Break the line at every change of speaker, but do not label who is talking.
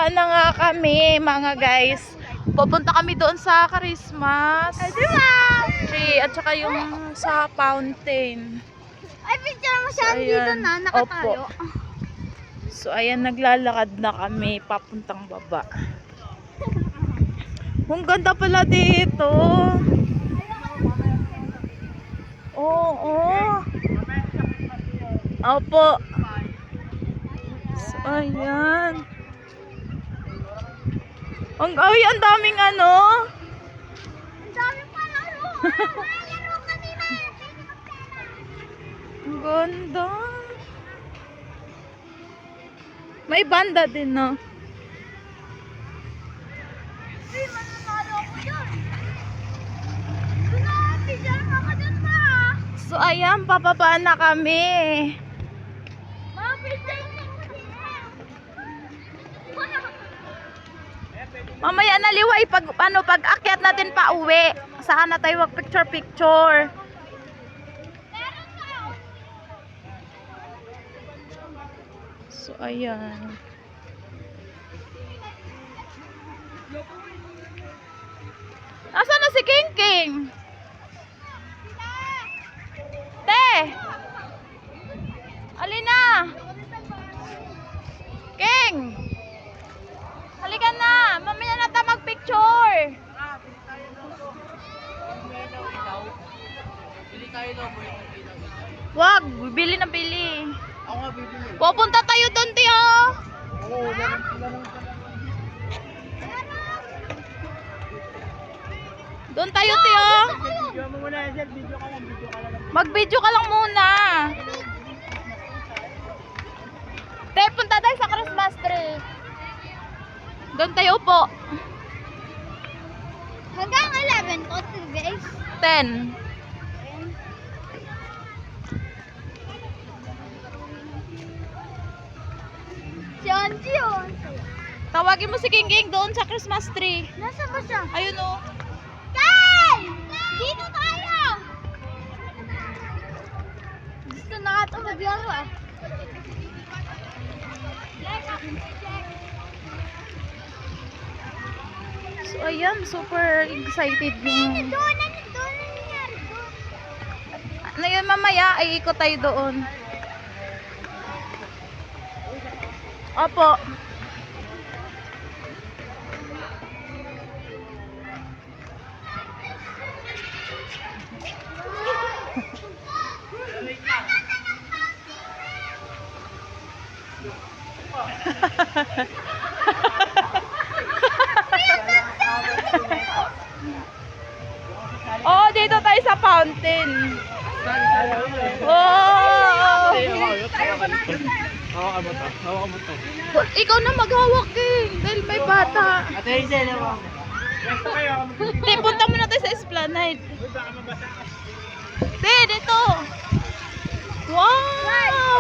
Pababa na nga kami, mga guys. Pupunta kami doon sa Christmas tree at saka yung sa fountain.
Ay, picture mo siya dito na, nakatayo.
So, ayan, naglalakad na kami papuntang baba. Ang ganda pala dito. Oo. Opo. So, ayan. Ang daming ano.
Ang dami pa laro. Laro kanina.
Ang ganda. May banda din, no?
Ay, mananalo ako yun. Picture mo ako dun pa.
So, ayan, papaba na kami.
Mga picture mo ako dun.
Mamaya na liway pag akyat natin pa uwi. Saan na tayo mag picture. So ayan. Nasaan na si King King? Te! Alina! King! Halika na! Mamaya na tayo mag-picture!
Bili tayo no, boy.
Wag! Bili na bili!
Ako nga bibili.
Pupunta tayo doon, tiyo!
Oo, lang.
Doon tayo, tiyo!
Video mo muna, sir. Video ka lang.
Mag-video ka lang muna! Te, punta tayo sa Christmas tree! Doon tayo po!
Hanggang 11 to, guys.
10.
Si Angie yun.
Tawagin mo si King King doon sa Christmas tree.
Nasaan ba siya?
Ayun o.
Kay! Dito tayo! Gusto na ito maglaro ah.
So ayan, super excited yung...
Doon na nangyari. Doon.
Ano yun, mamaya ay ikot tayo doon. Opo. Oh, dito tayo sa fountain. Wow!
Hawakan mo to. Hawakan mo to.
Ikaw na maghawak eh, dahil may bata.
Ate Hazel, hawakan mo. Pwesto kayo.
Te, punta muna tayo sa Esplanade.
Uy, baka mabasa.
Te, dito. Wow!